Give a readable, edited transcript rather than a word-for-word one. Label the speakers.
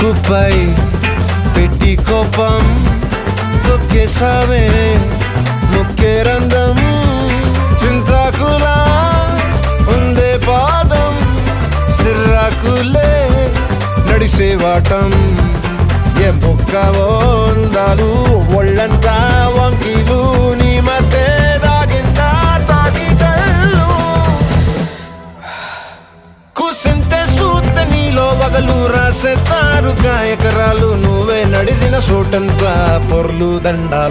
Speaker 1: ముక్కుపై పెట్టి కోపం తొక్కేసావే ముక్కే రంధ్రం చింతాకులా ఉందే పాదం సిర్రాకులే నడిసేవాటం ఏం బొక్కవో అందాలు ఒళ్ళంతా వంకీలు నీ మధ్య దాగిందా తాగి కళ్ళు కూసింతే సూత్త నీలో వగలు రాసే తారుగా ఎకరాలు నువ్వే నడిసిన చోటంతా పొర్లు దండాలు